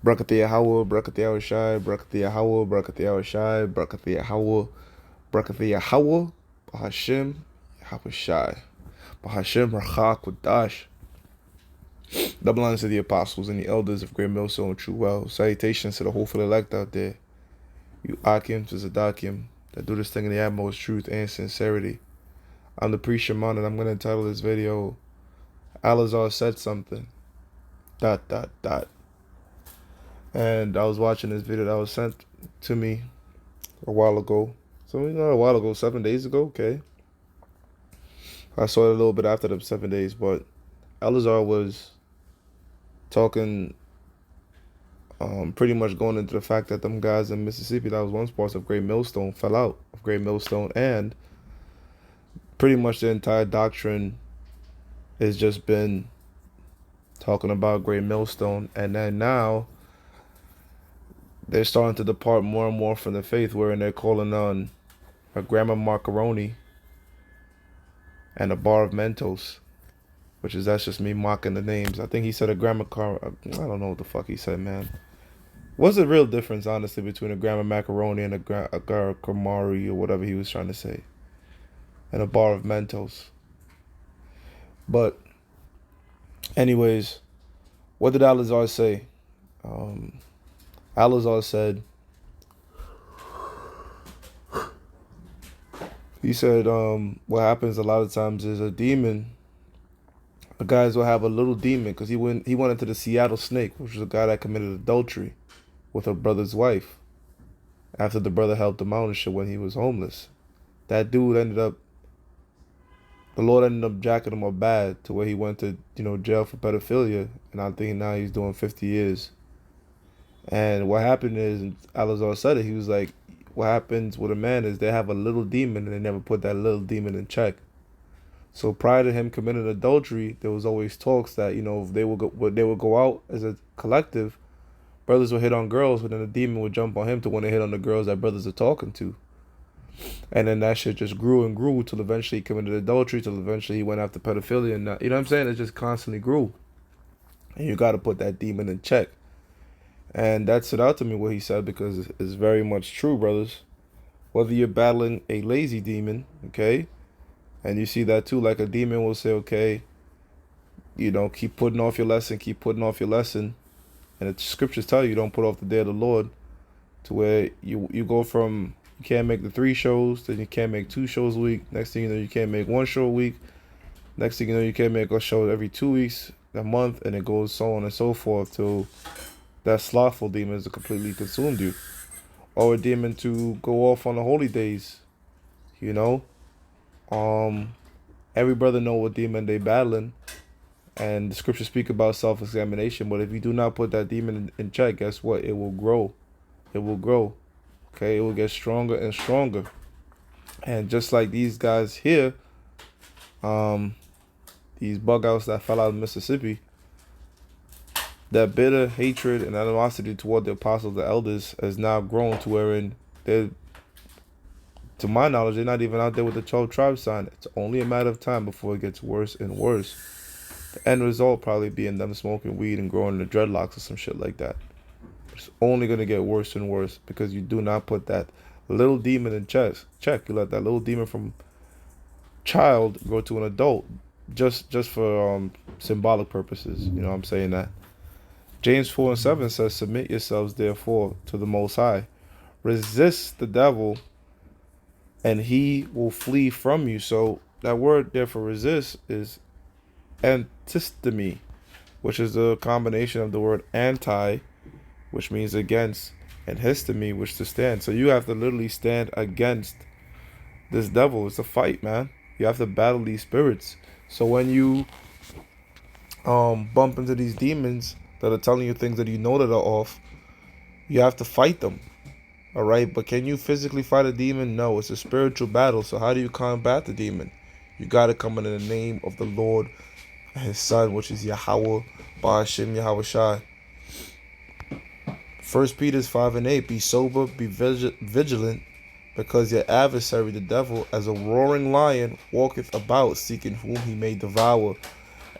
Brakathia Hawa, Brakathia Shai, Brakathia Hawa, Brakathia Shai, Brakathia Hawa, Brakathia Hawa, Bahashim, Hawashai, Bahashim, Rachak, Wadash. Double honors to the apostles and the elders of Great Millstone and True Well. Salutations to the hopeful elect out there. You Akim to Zadakim that do this thing in the utmost truth and sincerity. I'm the priest Shaman and I'm going to title this video, Ahlazar said something. ... And I was watching this video that was sent to me a while ago. So, not a while ago, 7 days ago, okay. I saw it a little bit after the 7 days, but Ahlazar was talking, pretty much going into the fact that them guys in Mississippi that was once part of Great Millstone fell out of Great Millstone, and pretty much the entire doctrine has just been talking about Great Millstone, and then now they're starting to depart more and more from the faith, wherein they're calling on a Grandma Macaroni and a bar of Mentos, which is, that's just me mocking the names. I think he said a Grandma I don't know what the fuck he said, man. What's the real difference, honestly, between a Grandma Macaroni and a Kamari or whatever he was trying to say, and a bar of Mentos? But anyways, what did Ahlazar say? Ahlazar said, he said, what happens a lot of times is a demon, guys will have a little demon, because he went into the Seattle Snake, which was a guy that committed adultery with a brother's wife after the brother helped him out and shit when he was homeless. That dude ended up, the Lord ended up jacking him up bad to where he went to, jail for pedophilia, and I think now he's doing 50 years. And what happened is, Ahlazar said it, he was like, what happens with a man is they have a little demon and they never put that little demon in check. So prior to him committing adultery, there was always talks that, if they would go out as a collective, brothers would hit on girls, but then the demon would jump on him to want to hit on the girls that brothers are talking to. And then that shit just grew and grew till eventually he committed adultery, till eventually he went after pedophilia, and you know what I'm saying? It just constantly grew. And you got to put that demon in check. And that stood out to me what he said, because it's very much true, brothers. Whether you're battling a lazy demon, okay, and you see that too, like a demon will say, okay, keep putting off your lesson, keep putting off your lesson. And the scriptures tell you don't put off the day of the Lord, to where you go from, you can't make the 3 shows, then you can't make 2 shows a week. Next thing you know, you can't make 1 show a week. Next thing you know, you can't make a show every 2 weeks, a month, and it goes so on and so forth till that slothful demon has completely consumed you. Or a demon to go off on the holy days, Every brother know what demon they battling, and the scriptures speak about self-examination. But if you do not put that demon in check, guess what? It will grow. It will grow. Okay, it will get stronger and stronger. And just like these guys here, these bug outs that fell out of Mississippi, that bitter hatred and animosity toward the apostles, the elders, has now grown to wherein they're, to my knowledge, they're not even out there with the 12 tribe sign. It's only a matter of time before it gets worse and worse. The end result probably being them smoking weed and growing the dreadlocks or some shit like that. It's only going to get worse and worse because you do not put that little demon in check. You let that little demon from child grow to an adult just for symbolic purposes. You know what I'm saying that? James 4:7 says, submit yourselves therefore to the Most High. Resist the devil and he will flee from you. So that word there for resist is antistemy, which is a combination of the word anti, which means against, and histemi, which to stand. So you have to literally stand against this devil. It's a fight, man. You have to battle these spirits. So when you bump into these demons that are telling you things that you know that are off, you have to fight them. All right, but can you physically fight a demon? No, it's a spiritual battle. So how do you combat the demon? You got to come in the name of the Lord and his son, which is Yahweh, Ba'ashim Yahweh Shai. 1 Peter 5:8, be sober, be vigilant, because your adversary, the devil, as a roaring lion, walketh about, seeking whom he may devour.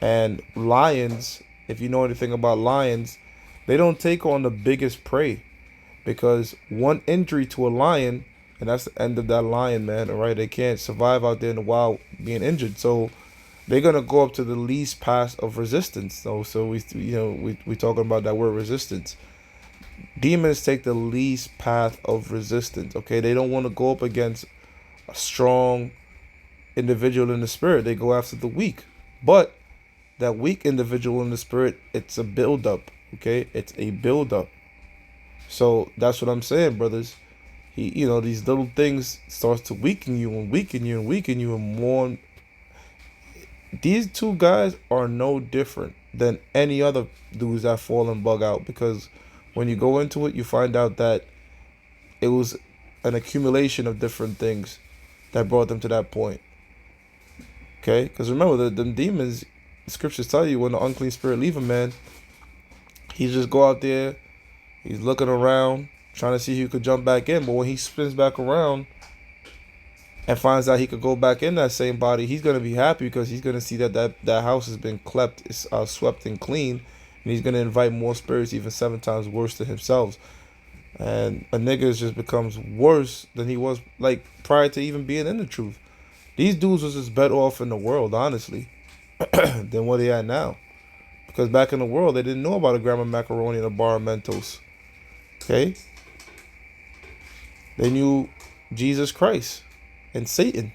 And lions, if you know anything about lions, They don't take on the biggest prey, because one injury to a lion, and that's the end of that lion, man. All right, they can't survive out there in the wild being injured, so they're gonna go up to the least path of resistance. So we talking about that word resistance. Demons take the least path of resistance. Okay, they don't want to go up against a strong individual in the spirit. They go after the weak, but that weak individual in the spirit, it's a build up. Okay, it's a build up. So that's what I'm saying, brothers. These little things starts to weaken you and weaken you and weaken you, and more. These two guys are no different than any other dudes that fall and bug out, because when you go into it, you find out that it was an accumulation of different things that brought them to that point. Okay, because remember, the demons, the scriptures tell you when the unclean spirit leave a man, he just go out there, he's looking around, trying to see who could jump back in. But when he spins back around and finds out he could go back in that same body, he's gonna be happy, because he's gonna see that house has been swept and clean, and he's gonna invite more spirits, even 7 times worse than himself. And a nigga just becomes worse than he was like prior to even being in the truth. These dudes was just better off in the world, honestly, than what they are now. Because back in the world, they didn't know about a gram of macaroni and a bar of Mentos. Okay? They knew Jesus Christ and Satan.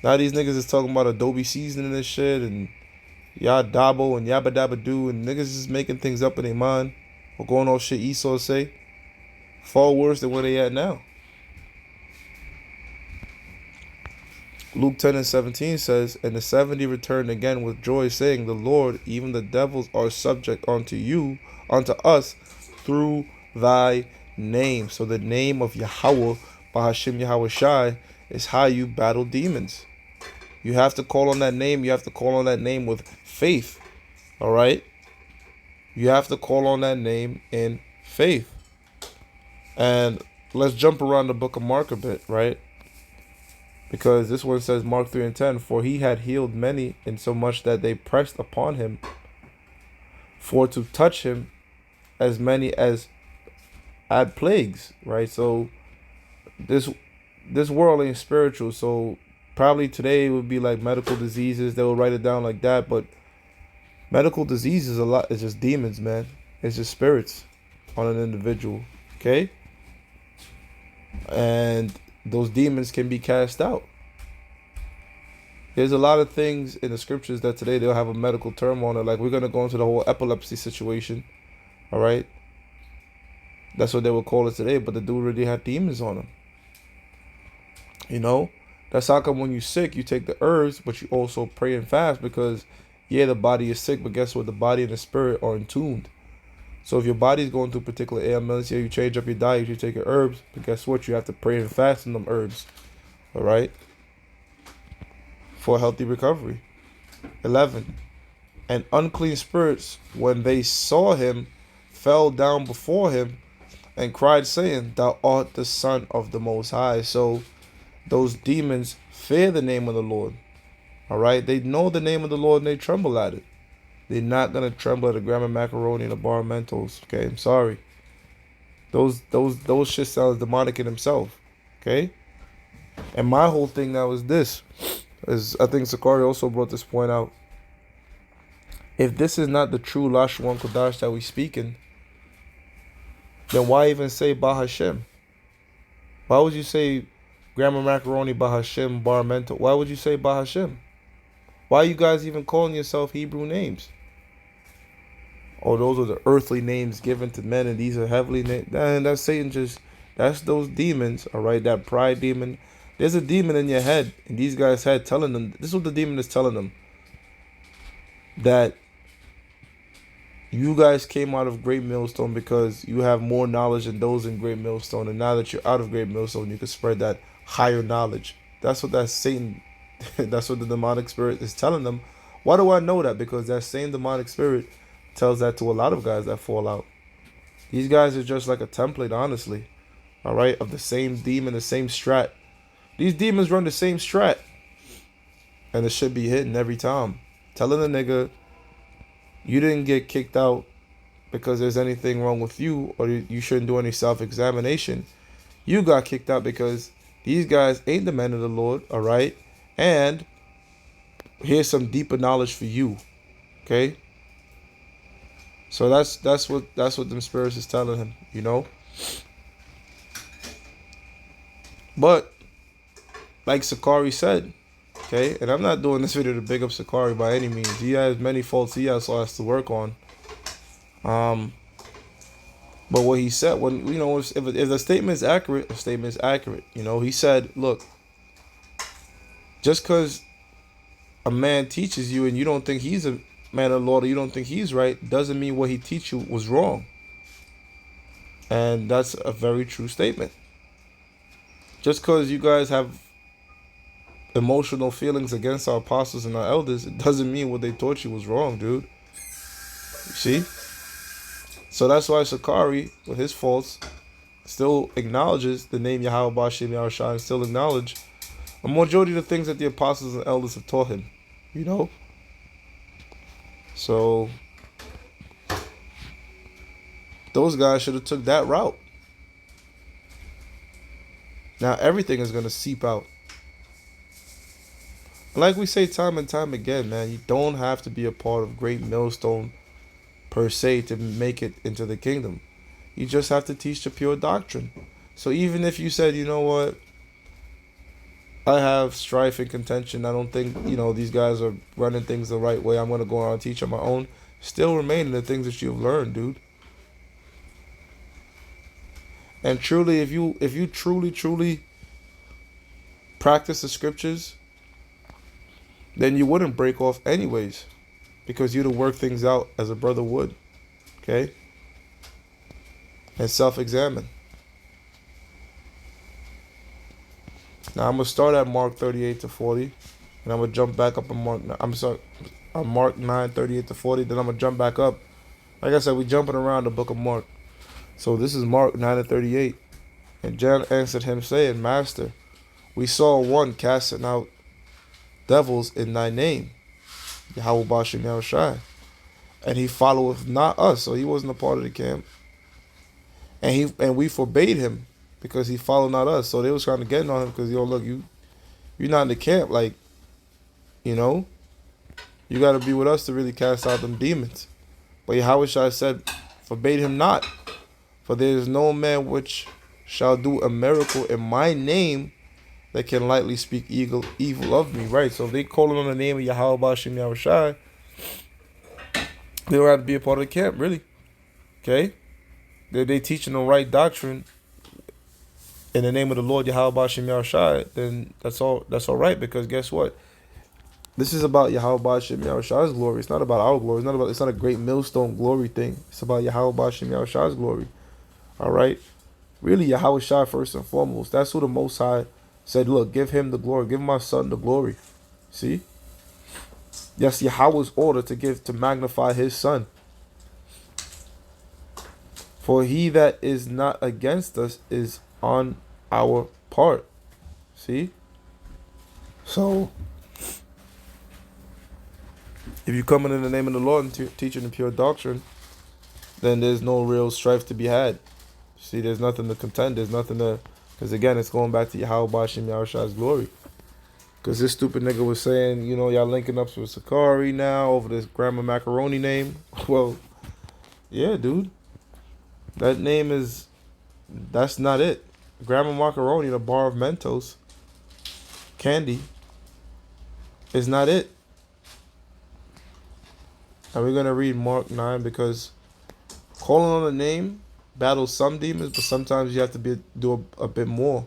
Now these niggas is talking about Adobe seasoning and this shit, and Yadabo and Yabba Dabba Doo, and niggas is making things up in their mind, or going off shit Esau say. Far worse than where they at now. Luke 10:17 says, and the 70 returned again with joy, saying, the Lord, even the devils are subject unto us, through thy name. So the name of Yahweh, Bahashim Yahweh Shai, is how you battle demons. You have to call on that name. You have to call on that name with faith. All right? You have to call on that name in faith. And let's jump around the book of Mark a bit, right? Because this one says, Mark 3:10, for he had healed many, insomuch that they pressed upon him for to touch him, as many as had plagues, right? So this world ain't spiritual. So probably today it would be like medical diseases. They will write it down like that. But medical diseases is just demons, man. It's just spirits on an individual. Okay? And those demons can be cast out. There's a lot of things in the scriptures that today they'll have a medical term on it. Like, we're going to go into the whole epilepsy situation. All right? That's what they would call it today. But the dude really had demons on him. You know? That's how come when you're sick, you take the herbs, but you also pray and fast, because, yeah, the body is sick, but guess what? The body and the spirit are in tune. So if your body's going through particular ailments, yeah, you change up your diet, you take your herbs, but guess what? You have to pray and fast on them herbs. All right? For a healthy recovery. 11. And unclean spirits, when they saw him, fell down before him and cried, saying, thou art the Son of the Most High. So those demons fear the name of the Lord. All right? They know the name of the Lord and they tremble at it. They're not going to tremble at a gram of macaroni and a bar of Mentos. Okay? I'm sorry. Those shit sounds demonic in himself. Okay? And my whole thing now is this. I think Sakari also brought this point out. If this is not the true Lashuan Kodash that we speaking, then why even say Bahashem? Why would you say gram of macaroni Bahashem bar mento? Why would you say Bahashem? Why are you guys even calling yourself Hebrew names? Oh, those are the earthly names given to men, and these are heavenly names. And that's Satan that's those demons, all right? That pride demon. There's a demon in your head, in these guys' head, telling them, this is what the demon is telling them, that you guys came out of Great Millstone because you have more knowledge than those in Great Millstone, and now that you're out of Great Millstone, you can spread that higher knowledge. That's what that Satan, that's what the demonic spirit is telling them. Why do I know that? Because that same demonic spirit tells that to a lot of guys that fall out. These guys are just like a template, honestly, all right, of the same demon, the same strat. These demons run the same strat, and it should be hitting every time. Telling a nigga, you didn't get kicked out because there's anything wrong with you, or you shouldn't do any self-examination. You got kicked out because these guys ain't the men of the Lord, all right? And here's some deeper knowledge for you, okay? So that's what them spirits is telling him, you know. But like Sakari said, okay, and I'm not doing this video to big up Sakari by any means. He has many faults he also has to work on. But what he said, when if the statement is accurate, the statement is accurate. You know, he said, look, just because a man teaches you and you don't think he's a man of the Lord, or you don't think he's right, doesn't mean what he teach you was wrong. And that's a very true statement. Just because you guys have emotional feelings against our apostles and our elders, it doesn't mean what they taught you was wrong, dude. See? So that's why Sakari, with his faults, still acknowledges the name Yahweh Bashem Yahushua, and still acknowledge a majority of the things that the apostles and elders have taught him. You know? So those guys should have took that route. Now everything is going to seep out. Like we say time and time again, man, you don't have to be a part of Great Millstone per se to make it into the kingdom. You just have to teach the pure doctrine. So even if you said, you know what, I have strife and contention, I don't think, these guys are running things the right way, I'm going to go around and teach on my own, still remain in the things that you've learned, dude. And truly, if you truly practice the scriptures, then you wouldn't break off anyways, because you'd have worked things out as a brother would, okay? And self-examine. Now I'm gonna start at Mark 38 to 40, and I'm gonna jump back up on Mark 9 38 to 40. Then I'm gonna jump back up. Like I said, we jumping around the book of Mark. So this is Mark 9 to 38. And John answered him, saying, Master, we saw one casting out devils in thy name, Yahweh Bashem Yahushua, and he followeth not us. So he wasn't a part of the camp. And we forbade him because he followed not us. So they was trying to get on him because, look, you're not in the camp. Like, you got to be with us to really cast out them demons. But Yahushua said, forbade him not. For there is no man which shall do a miracle in my name that can lightly speak evil of me. Right? So if they calling on the name of Yahweh Bashem Yahushua, they don't have to be a part of the camp, really. Okay? They teaching the right doctrine in the name of the Lord Yahweh Bashem Yahushua, then that's all right, because guess what? This is about Yahweh Bashem Yahushua's glory. It's not about our glory. It's not a great millstone glory thing. It's about Yahweh Bashem Yahushua's glory. All right? Really, Yahweh Shai first and foremost. That's who the Most High said, look, give him the glory. Give my son the glory. See? That's Yahweh's order to magnify his son. For he that is not against us is on our part. See? So, if you come in the name of the Lord and teaching the pure doctrine, then there's no real strife to be had. See, there's nothing to contend. There's nothing to... Because again, it's going back to Yahweh Bashem Yahushua's glory. Because this stupid nigga was saying, y'all linking up with Sakari now over this Grandma Macaroni name. Well, yeah, dude. That name is... That's not it. Grandma Macaroni and a bar of Mentos candy is not it. And we're going to read Mark 9 because calling on a name battles some demons, but sometimes you have to do a bit more,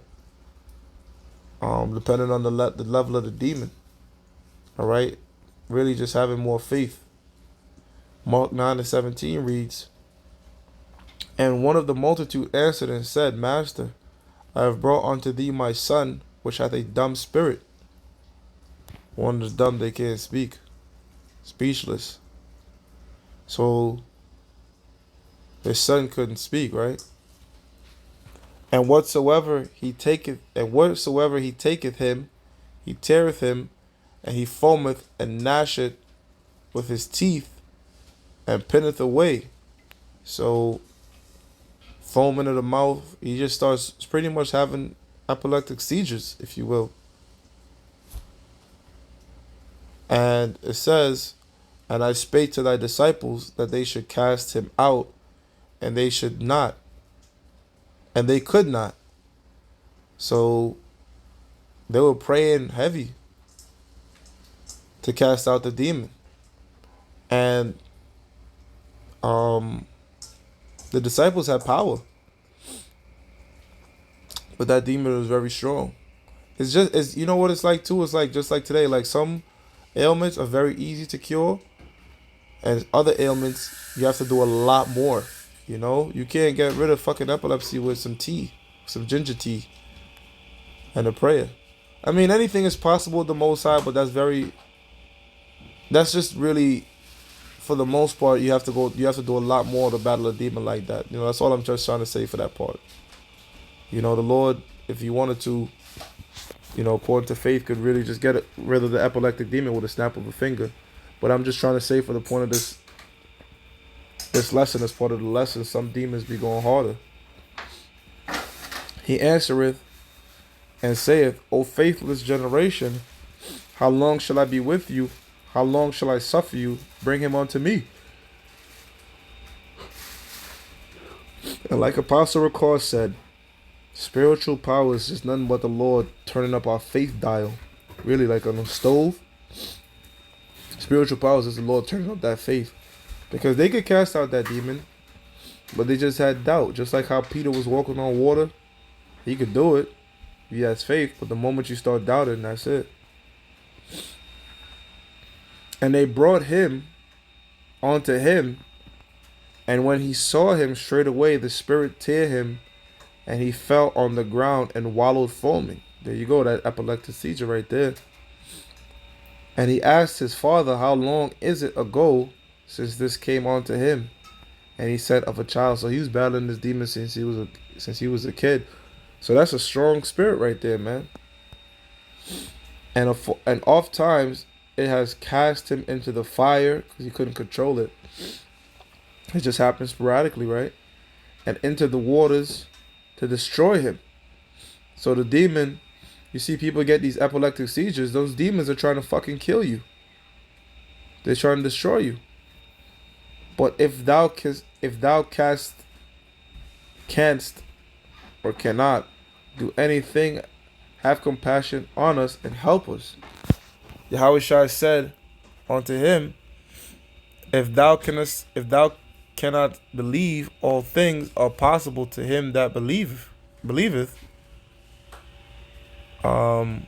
depending on the level of the demon. All right? Really just having more faith. Mark 9 to 17 reads, And one of the multitude answered and said, Master, I have brought unto thee my son, which hath a dumb spirit. One is dumb, they can't speak. Speechless. So his son couldn't speak, right? And whatsoever he taketh him, he teareth him, and he foameth and gnasheth with his teeth, and pinneth away. So foaming at the mouth, he just starts pretty much having epileptic seizures, if you will. And it says, and I spake to thy disciples that they should cast him out, and they should not, and they could not. So they were praying heavy to cast out the demon. And the disciples had power, but that demon was very strong. It's you know what it's like too. It's like just like today. Like some ailments are very easy to cure, and other ailments you have to do a lot more. You know, you can't get rid of fucking epilepsy with some tea, some ginger tea, and a prayer. I mean, anything is possible with the Most High, but that's just really, for the most part, you have to go. You have to do a lot more to battle a demon like that. You know, that's all I'm just trying to say for that part. You know, the Lord, if He wanted to, you know, according to faith, could really just get rid of the epileptic demon with a snap of a finger. But I'm just trying to say, for the point of this lesson, as part of the lesson, some demons be going harder. He answereth and saith, O faithless generation, how long shall I be with you? How long shall I suffer you? Bring him unto me. And like Apostle Ricard said, spiritual power is just nothing but the Lord turning up our faith dial. Really, like on a stove. Spiritual power is just the Lord turning up that faith. Because they could cast out that demon, but they just had doubt. Just like how Peter was walking on water. He could do it. He has faith, but the moment you start doubting, that's it. And they brought him unto him, and when he saw him, straightway the spirit tear him, and he fell on the ground and wallowed foaming. There you go, that epileptic seizure right there. And he asked his father, how long is it ago since this came onto him? And he said, of a child. So he was battling this demon since he was a kid. So that's a strong spirit right there, man. And oft times it has cast him into the fire because he couldn't control it. It just happens sporadically, right? And into the waters to destroy him. So the demon, you see people get these epileptic seizures, those demons are trying to fucking kill you. They're trying to destroy you. But if thou canst or cannot do anything, have compassion on us and help us. Yahweh Shai said unto him, if thou cannot believe, all things are possible to him that believeth. And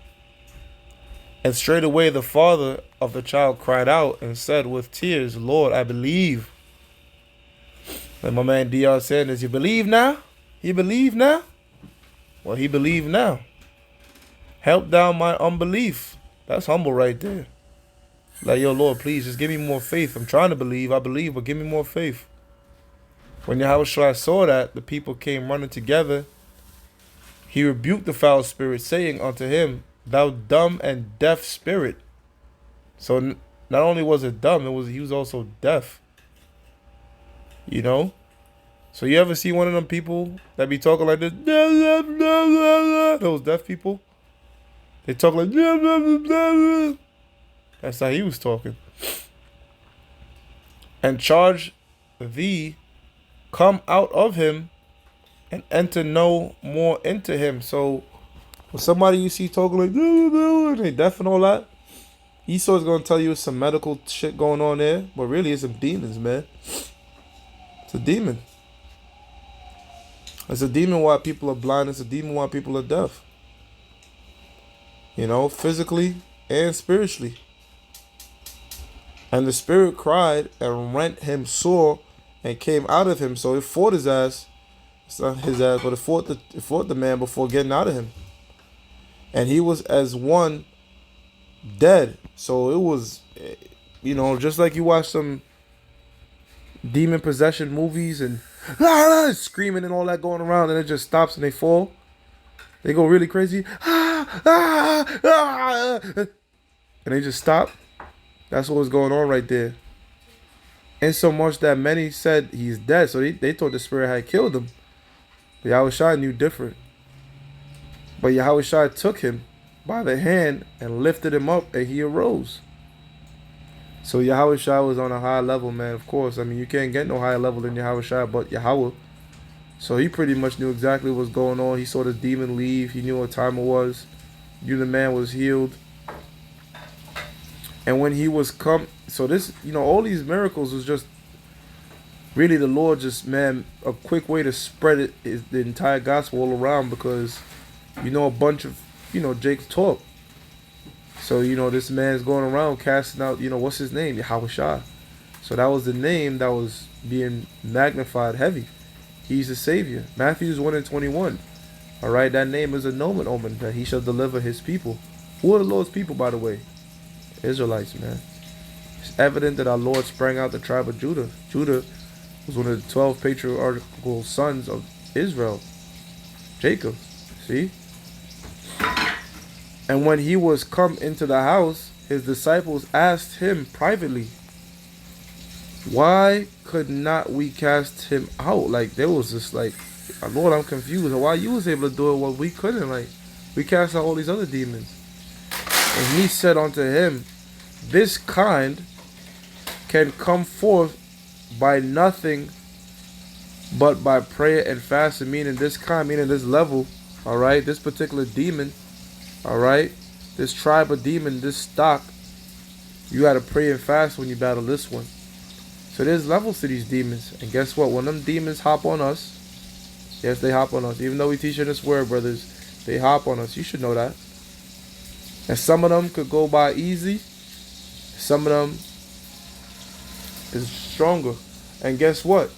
straightway the father of the child cried out and said with tears, Lord, I believe. And my man DR saying is, you believe now? You believe now? Well, he believed now. Help down my unbelief. That's humble right there. Like, yo, Lord, please, just give me more faith. I'm trying to believe. I believe, but give me more faith. When Yahweh Shai saw that, the people came running together. He rebuked the foul spirit, saying unto him, thou dumb and deaf spirit. So not only was it dumb, he was also deaf. You know? So you ever see one of them people that be talking like this? Those deaf people? They talk like, that's how he was talking. And charge thee, come out of him and enter no more into him. So when somebody you see talking like, they deaf and all that, Esau's going to tell you some medical shit going on there, but really it's some demons, man. It's a demon. It's a demon why people are blind. It's a demon why people are deaf. You know, physically and spiritually. And the spirit cried and rent him sore and came out of him. So it fought his ass. It's not his ass, but it fought the man before getting out of him. And he was as one dead. So it was, you know, just like you watch some demon possession movies and screaming and all that going around, and it just stops and they fall. They go really crazy. And they just stop. That's what was going on right there. And so much that many said he's dead. So they thought the spirit had killed him. But Yahushua knew different. But Yahushua took him by the hand and lifted him up, and he arose. So Yahushua was on a high level, man. Of course, I mean, you can't get no higher level than Yahushua but Yahweh. So he pretty much knew exactly what was going on. He saw the demon leave. He knew what time it was. He knew the man was healed. And when he was come, so this, all these miracles was just really the Lord just, man, a quick way to spread it is the entire gospel all around, because, a bunch of, Jake's talk. So, this man's going around casting out, what's his name? Yahushua. So that was the name that was being magnified heavy. He's the Savior. Matthew 1:21. All right, that name is a nomen omen, that he shall deliver his people. Who are the Lord's people, by the way? Israelites, man. It's evident that our Lord sprang out the tribe of Judah. Judah was one of the 12 patriarchal sons of Israel. Jacob. See? And when he was come into the house, his disciples asked him privately, why could not we cast him out? Like, there was just like, Lord, I'm confused. Why you was able to do it when we couldn't? Like, we cast out all these other demons. And he said unto him, this kind can come forth by nothing but by prayer and fasting. Meaning this kind, meaning this level, all right, this particular demon, all right, this tribe of demon, this stock, you got to pray and fast when you battle this one. So there's levels to these demons. And guess what? When them demons hop on us, yes, they hop on us. Even though we teach in this word, brothers, they hop on us. You should know that. And some of them could go by easy. Some of them is stronger. And guess what?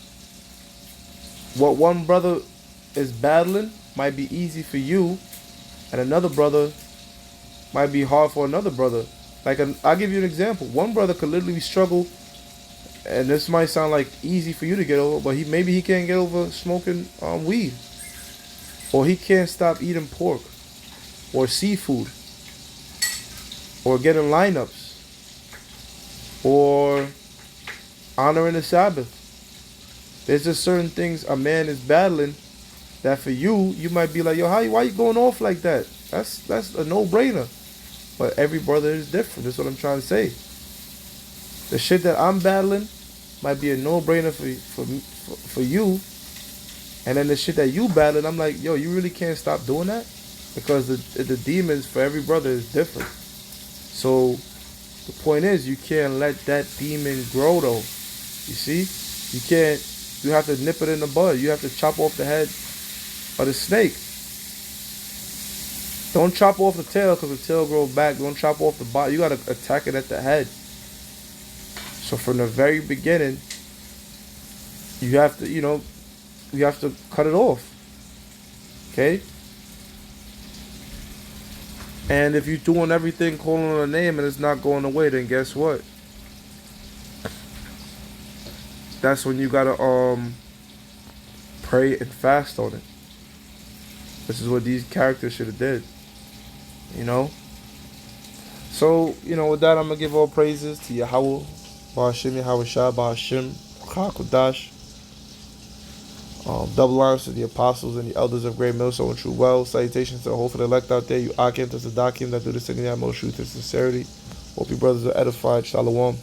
What one brother is battling might be easy for you, and another brother might be hard for another brother. Like, I'll give you an example. One brother could literally struggle, and this might sound like easy for you to get over, but maybe he can't get over smoking weed. Or he can't stop eating pork or seafood or getting lineups or honoring the Sabbath. There's just certain things a man is battling that for you, you might be like, yo, why you going off like that? That's a no-brainer. But every brother is different. That's what I'm trying to say. The shit that I'm battling might be a no-brainer for you. And then the shit that you battling, I'm like, yo, you really can't stop doing that? Because the demons for every brother is different. So the point is, you can't let that demon grow though. You see? You have to nip it in the bud. You have to chop off the head of the snake. Don't chop off the tail, because the tail grows back. Don't chop off the body. You got to attack it at the head. So from the very beginning, you have to cut it off. Okay? And if you're doing everything, calling on a name, and it's not going away, then guess what? That's when you gotta pray and fast on it. This is what these characters should have did. So, with that, I'm gonna give all praises to Yahweh, Ba'ashim, Yahweh Shah, Ba'ashim, Chakodash. Double honors to the apostles and the elders of Great Mill, so and true well. Salutations to the whole for the elect out there, you Akim, to Sadakim that do the singing out most truth and sincerity. Hope you brothers are edified. Shalom.